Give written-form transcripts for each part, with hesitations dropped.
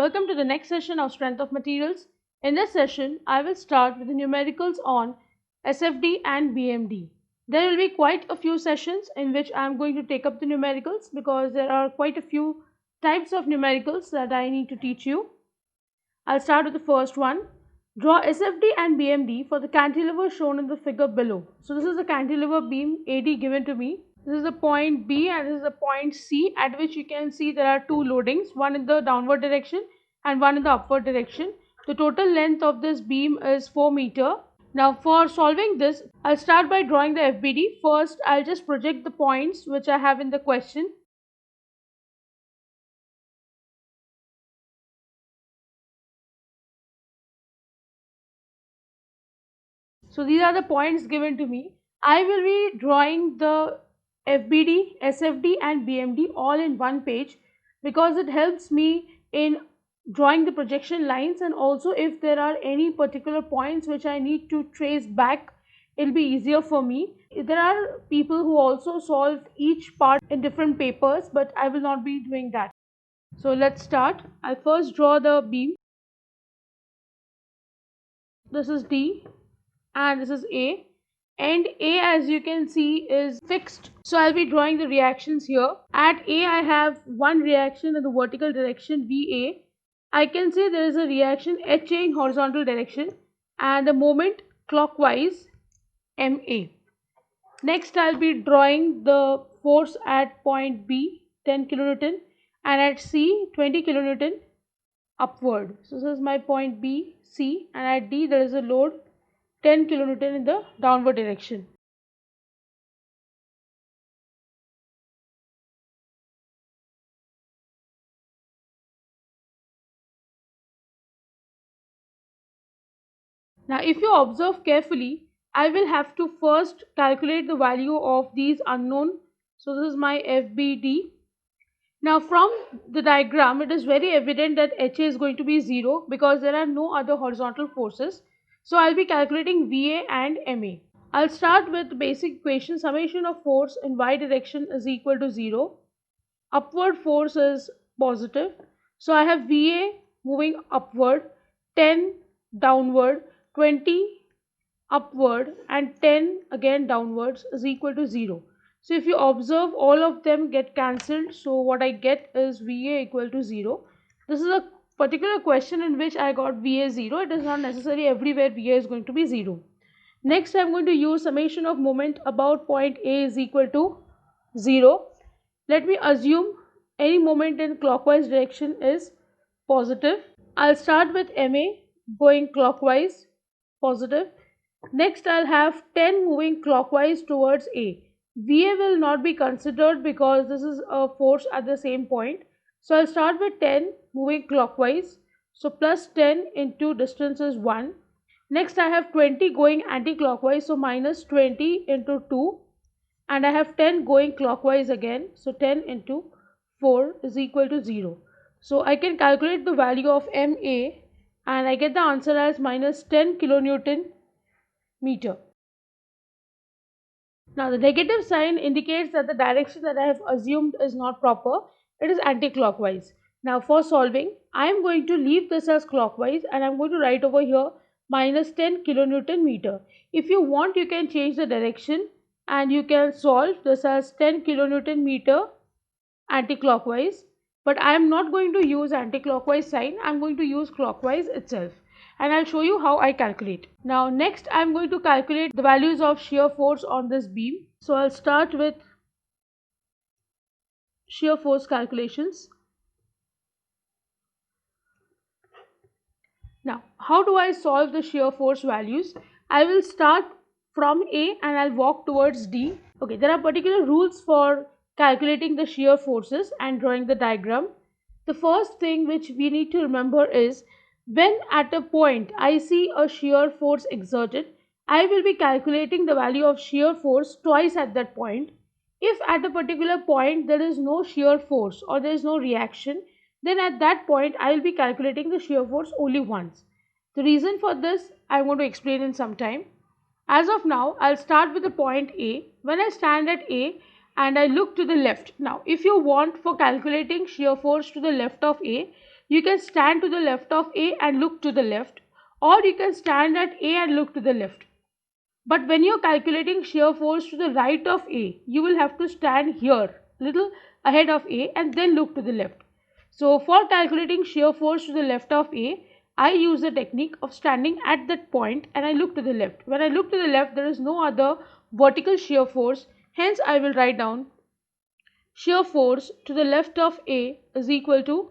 Welcome to the next session of Strength of Materials. In this session, I will start with the numericals on SFD and BMD. There will be quite a few sessions in which I am going to take up the numericals because there are quite a few types of numericals that I need to teach you. I'll start with the first one. Draw SFD and BMD for the cantilever shown in the figure below. So this is the cantilever beam AD given to me. This is the point B and this is the point C, at which you can see there are two loadings, one in the downward direction and one in the upward direction. The total length of this beam is 4 meter. Now for solving this, I'll start by drawing the FBD. First, I'll just project the points which I have in the question. So these are the points given to me. I will be drawing the FBD, SFD and BMD all in one page because it helps me in drawing the projection lines, and also if there are any particular points which I need to trace back, it will be easier for me. There are people who also solve each part in different papers, but I will not be doing that. So let's start. I'll first draw the beam. This is D and this is A, and A, as you can see, is fixed. So I'll be drawing the reactions here. At A I have one reaction in the vertical direction VA. I can say there is a reaction HA in horizontal direction and the moment clockwise MA. Next I'll be drawing the force at point B 10 kilonewton and at C 20 kilonewton upward. So this is my point B, C, and at D there is a load 10 kilonewton in the downward direction. Now if you observe carefully, I will have to first calculate the value of these unknown. So this is my FBD. Now from the diagram, it is very evident that HA is going to be 0 because there are no other horizontal forces. So I'll be calculating VA and MA. I'll start with the basic equation. Summation of force in y direction is equal to 0. Upward force is positive. So I have VA moving upward, 10 downward, 20 upward and 10 again downwards is equal to 0. So if you observe, all of them get cancelled. So what I get is VA equal to 0. This is a particular question in which I got VA 0. It is not necessary everywhere VA is going to be 0. Next I am going to use summation of moment about point A is equal to 0. Let me assume any moment in clockwise direction is positive. I'll start with MA going clockwise, positive. Next I'll have 10 moving clockwise towards A. VA will not be considered because this is a force at the same point. So I'll start with 10 moving clockwise. So plus 10 into distance is 1. Next I have 20 going anti-clockwise, so minus 20 into 2. And I have 10 going clockwise again, so 10 into 4 is equal to 0. So I can calculate the value of MA and I get the answer as minus 10 kilonewton meter. Now the negative sign indicates that the direction that I have assumed is not proper. It is anti-clockwise. Now for solving, I am going to leave this as clockwise and I am going to write over here minus 10 kilonewton meter. If you want, you can change the direction and you can solve this as 10 kilonewton meter anti-clockwise. But I am not going to use anti-clockwise sign. I am going to use clockwise itself. And I'll show you how I calculate. Now next I'm going to calculate the values of shear force on this beam. So I'll start with shear force calculations. Now how do I solve the shear force values? I will start from A and I'll walk towards D. Okay, there are particular rules for calculating the shear forces and drawing the diagram. The first thing which we need to remember is, when at a point I see a shear force exerted, I will be calculating the value of shear force twice at that point. If at a particular point there is no shear force or there is no reaction, then at that point I will be calculating the shear force only once. The reason for this I am going to explain in some time. As of now, I'll start with the point A. When I stand at A and I look to the left. Now, if you want for calculating shear force to the left of A, You can stand to the left of A and look to the left, or you can stand at A and look to the left. But when you're calculating shear force to the right of A, you will have to stand here, little ahead of A, and then look to the left. So for calculating shear force to the left of A, I use the technique of standing at that point and I look to the left. When I look to the left, there is no other vertical shear force. Hence, I will write down shear force to the left of A is equal to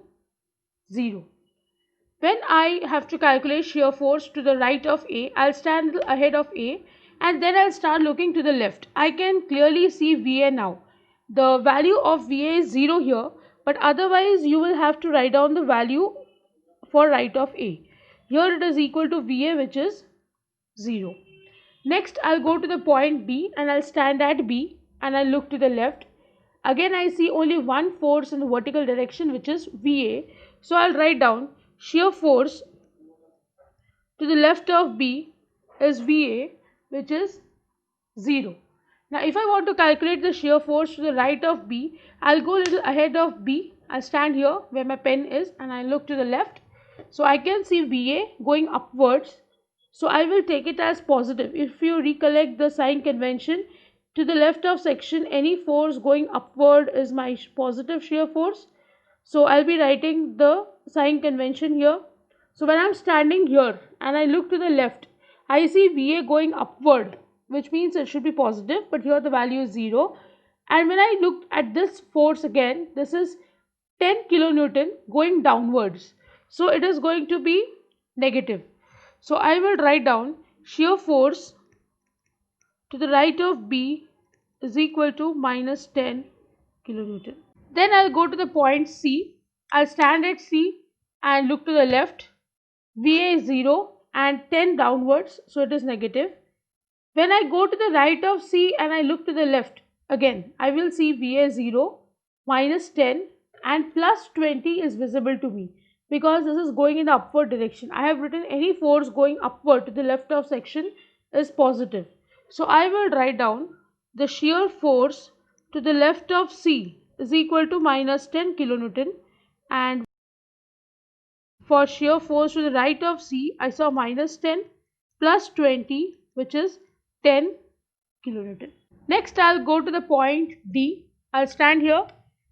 0. When I have to calculate shear force to the right of A, I'll stand ahead of A and then I'll start looking to the left. I can clearly see VA now. The value of VA is 0 here, but otherwise you will have to write down the value for right of A. Here it is equal to VA, which is 0. Next, I'll go to the point B and I'll stand at B and I'll look to the left. Again, I see only one force in the vertical direction, which is VA. So I'll write down shear force to the left of B is VA, which is 0. Now, if I want to calculate the shear force to the right of B, I'll go a little ahead of B. I'll stand here where my pen is and I look to the left. So I can see VA going upwards. So I will take it as positive. If you recollect the sign convention, to the left of section, any force going upward is my positive shear force. So I'll be writing the sign convention here. So when I'm standing here and I look to the left, I see VA going upward, which means it should be positive, but here the value is 0. And when I look at this force again, this is 10 kilonewton going downwards. So it is going to be negative. So I will write down shear force to the right of B is equal to minus 10 kilonewton. Then I'll go to the point C. I'll stand at C and look to the left. VA is 0 and 10 downwards, so it is negative. When I go to the right of C and I look to the left, again I will see VA 0, minus 10 and plus 20 is visible to me because this is going in the upward direction. I have written any force going upward to the left of section is positive. So I will write down the shear force to the left of C is equal to minus 10 kilonewton, and for shear force to the right of C, I saw minus 10 plus 20, which is 10 kilonewton. Next, I'll go to the point D. I'll stand here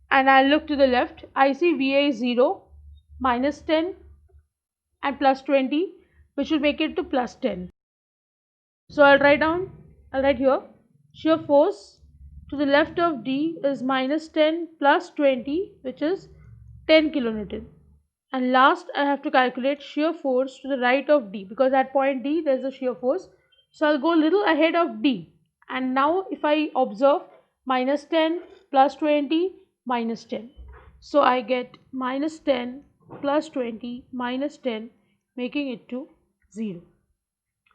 and I'll look to the left. I see VA is 0, minus 10 and plus 20, which will make it to plus 10. So I'll write here, shear force to the left of D is minus 10 plus 20, which is 10 kilonewton. And last, I have to calculate shear force to the right of D because at point D there is a shear force. So I'll go a little ahead of D. And now if I observe minus 10 plus 20 minus 10. So I get minus 10 plus 20 minus 10, making it to 0.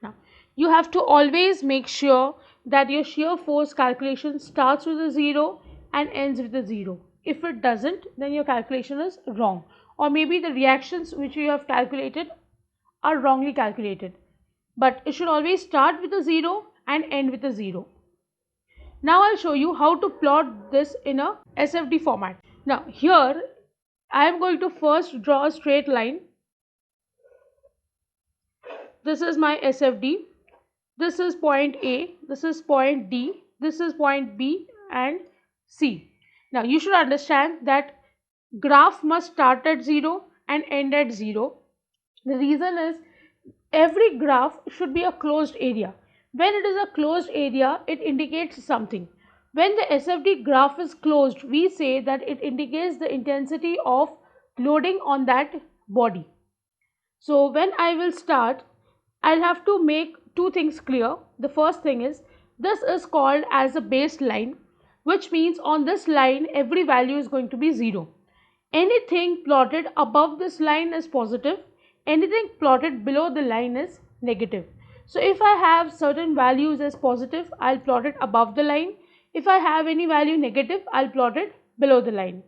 Now you have to always make sure that your shear force calculation starts with a 0 and ends with a 0. If it doesn't, then your calculation is wrong. Or maybe the reactions which you have calculated are wrongly calculated. But it should always start with a 0 and end with a 0. Now I'll show you how to plot this in a SFD format. Now here I am going to first draw a straight line. This is my SFD. This is point A, this is point D, this is point B and C. Now you should understand that graph must start at 0 and end at 0. The reason is every graph should be a closed area. When it is a closed area, it indicates something. When the SFD graph is closed, we say that it indicates the intensity of loading on that body. So when I will start, I'll have to make two things clear. The first thing is, this is called as a baseline, which means on this line every value is going to be 0. Anything plotted above this line is positive, anything plotted below the line is negative. So if I have certain values as positive, I'll plot it above the line. If I have any value negative, I'll plot it below the line.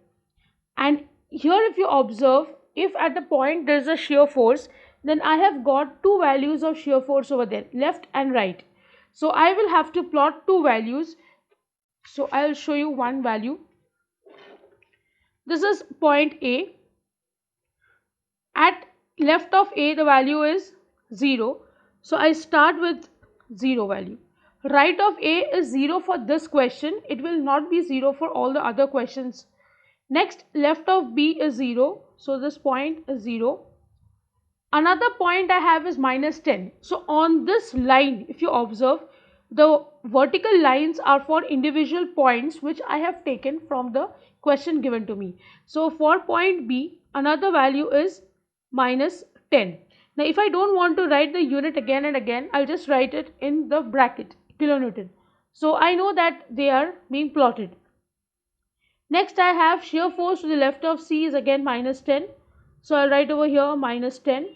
And here if you observe, if at the point there is a shear force, then I have got two values of shear force over there, left and right. So I will have to plot two values. So I'll show you one value. This is point A. At left of A the value is 0, so I start with 0 value. Right of A is 0 for this question, it will not be 0 for all the other questions. Next, left of B is 0, so this point is 0. Another point I have is minus 10. So on this line, if you observe, the vertical lines are for individual points which I have taken from the question given to me. So for point B, another value is minus 10. Now if I don't want to write the unit again and again, I'll just write it in the bracket, kilonewton. So I know that they are being plotted. Next I have shear force to the left of C is again minus 10. So I'll write over here minus 10.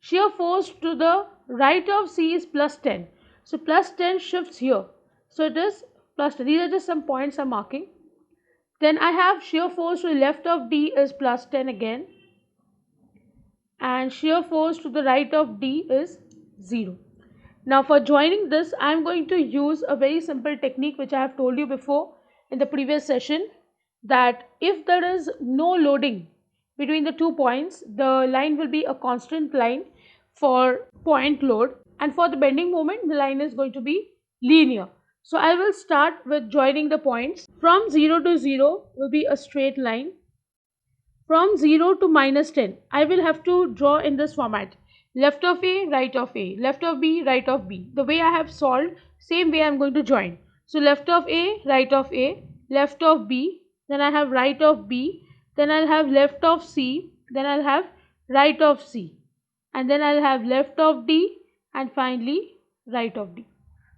Shear force to the right of C is plus 10. So plus 10 shifts here. So it is plus 10. These are just some points I'm marking. Then I have shear force to the left of D is plus 10 again. And shear force to the right of D is 0. Now for joining this, I am going to use a very simple technique which I have told you before in the previous session, that if there is no loading between the 2 points, the line will be a constant line for point load, and for the bending moment the line is going to be linear. So I will start with joining the points. From 0 to 0 will be a straight line. From 0 to minus 10, I will have to draw in this format: left of A, right of A, left of B, right of B. The way I have solved, same way I am going to join. So left of A, right of A, left of B, then I have right of B, then I'll have left of C, then I'll have right of C, and then I'll have left of D, and finally right of D.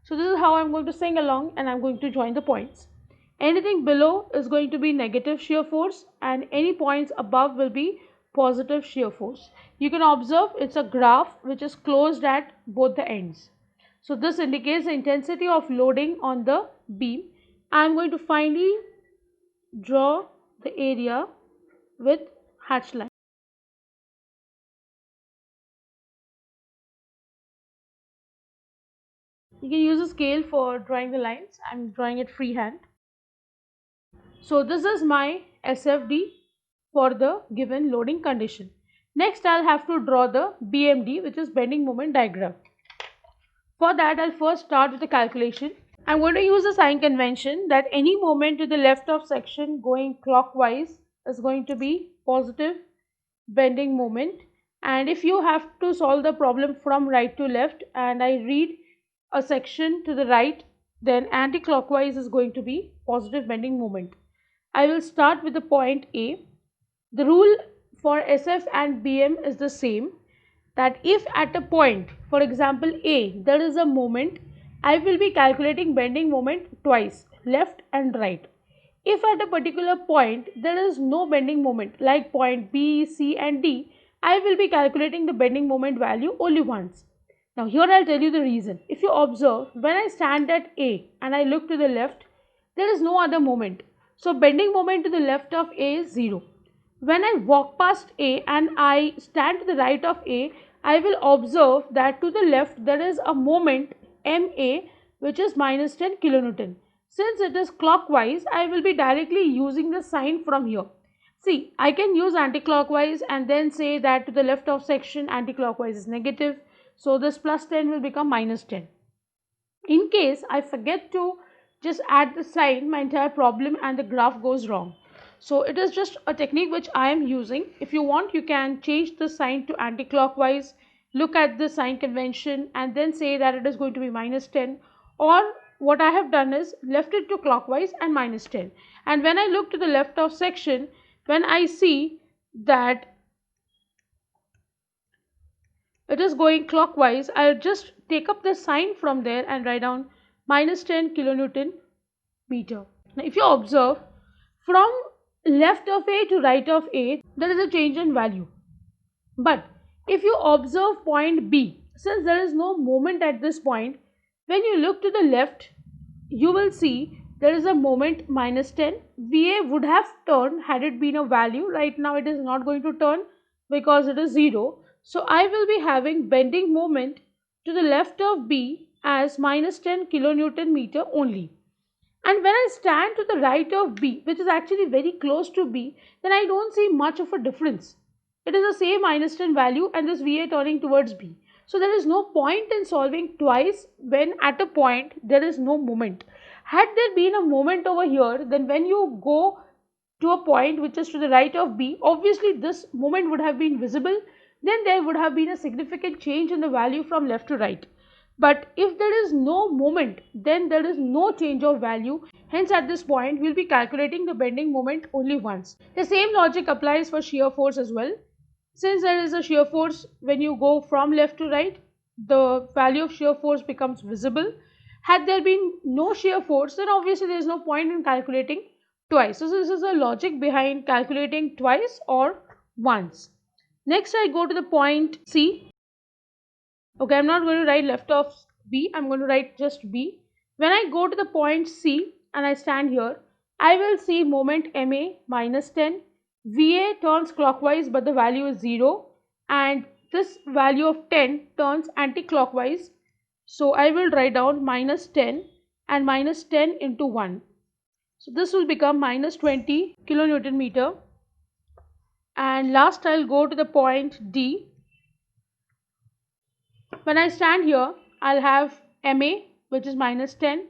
So this is how I'm going to sing along, and I'm going to join the points. Anything below is going to be negative shear force, and any points above will be positive shear force. You can observe it's a graph which is closed at both the ends. So this indicates the intensity of loading on the beam. I am going to finally draw the area with hatch line. You can use a scale for drawing the lines. I am drawing it freehand. So this is my SFD for the given loading condition. Next I'll have to draw the BMD, which is bending moment diagram. For that I'll first start with the calculation. I'm going to use the sign convention that any moment to the left of section going clockwise is going to be positive bending moment, and if you have to solve the problem from right to left and I read a section to the right, then anti-clockwise is going to be positive bending moment. I will start with the point A. The rule for SF and BM is the same, that if at a point, for example A, there is a moment, I will be calculating bending moment twice, left and right. If at a particular point there is no bending moment, like point B, C and D, I will be calculating the bending moment value only once. Now here I'll tell you the reason. If you observe, when I stand at A and I look to the left, there is no other moment. So bending moment to the left of A is 0. When I walk past A and I stand to the right of A, I will observe that to the left there is a moment MA, which is minus 10 kilonewton. Since it is clockwise, I will be directly using the sign from here. See, I can use anti-clockwise and then say that to the left of section anti-clockwise is negative. So this plus 10 will become minus 10. In case I forget to just add the sign, my entire problem and the graph goes wrong. So it is just a technique which I am using. If you want, you can change the sign to anti-clockwise, look at the sign convention and then say that it is going to be minus 10, or what I have done is left it to clockwise and minus 10. And when I look to the left of section, when I see that it is going clockwise, I'll just take up the sign from there and write down minus 10 kilonewton meter. Now if you observe, from left of A to right of A, there is a change in value. But if you observe point B, since there is no moment at this point, when you look to the left, you will see there is a moment minus 10. VA would have turned had it been a value. Right now it is not going to turn because it is 0. So I will be having bending moment to the left of B as minus 10 kilonewton meter only. And when I stand to the right of B, which is actually very close to B, then I don't see much of a difference. it is the same minus 10 value and this VA turning towards B. So there is no point in solving twice when at a point there is no moment. Had there been a moment over here, then when you go to a point which is to the right of B, obviously this moment would have been visible, then there would have been a significant change in the value from left to right. But if there is no moment, then there is no change of value. Hence at this point we will be calculating the bending moment only once. The same logic applies for shear force as well. Since there is a shear force when you go from left to right, the value of shear force becomes visible. Had there been no shear force, then obviously there is no point in calculating twice. So this is the logic behind calculating twice or once. Next I go to the point C. Okay, I'm not going to write left of B, I'm going to write just B. When I go to the point C and I stand here, I will see moment MA minus 10. VA turns clockwise but the value is 0 and this value of 10 turns anti-clockwise. So I will write down minus 10 and minus 10 into 1. So this will become minus 20 kilonewton meter. And last I'll go to the point D. When I stand here, I'll have MA which is minus 10.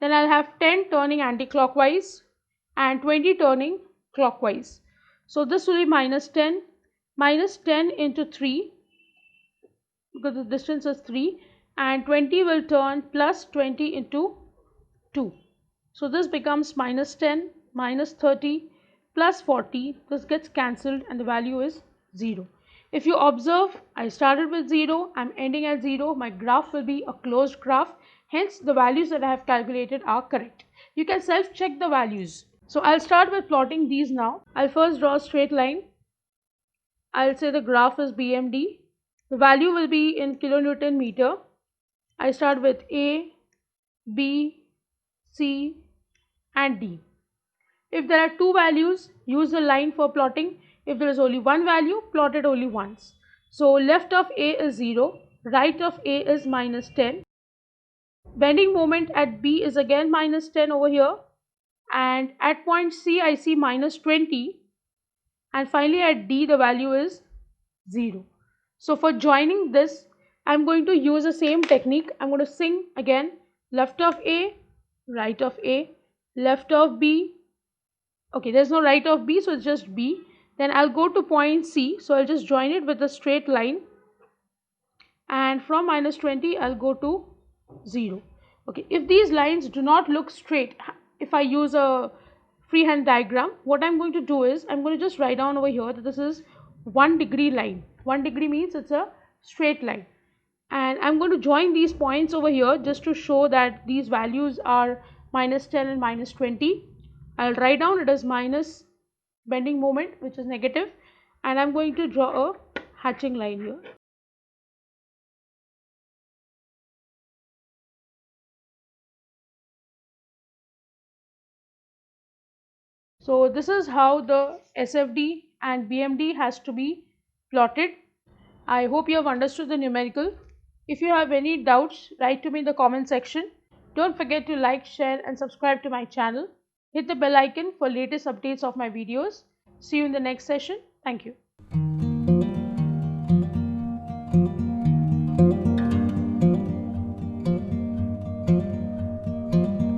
Then I'll have 10 turning anti-clockwise and 20 turning clockwise. So this will be minus 10 into 3 because the distance is 3 and 20 will turn plus 20 into 2. So this becomes minus 10 minus 30 plus 40. This gets cancelled and the value is 0. If you observe, I started with 0, I'm ending at 0. My graph will be a closed graph. Hence the values that I have calculated are correct. You can self-check the values. So I'll start with plotting these now. I'll first draw a straight line. I'll say the graph is BMD. The value will be in kilonewton meter. I start with A, B, C and D. If there are two values, use the line for plotting. If there is only one value, plot it only once. So left of A is 0, right of A is minus 10. Bending moment at B is again minus 10 over here. And at point C I see minus 20 and finally at D the value is 0. So for joining this I'm going to use the same technique. I'm going to sing again left of A, right of A, left of B. Okay, there's no right of B, so it's just B. Then I'll go to point C, so I'll just join it with a straight line and from minus 20 I'll go to 0. Okay, if these lines do not look straight, if I use a freehand diagram, what I'm going to do is I'm going to just write down over here that this is 1 degree line. 1 degree means it's a straight line. And I'm going to join these points over here just to show that these values are minus 10 and minus 20. I'll write down it as minus bending moment which is negative and I'm going to draw a hatching line here. So this is how the SFD and BMD has to be plotted. I hope you have understood the numerical. If you have any doubts, write to me in the comment section. Don't forget to like, share and subscribe to my channel. Hit the bell icon for latest updates of my videos. See you in the next session. Thank you.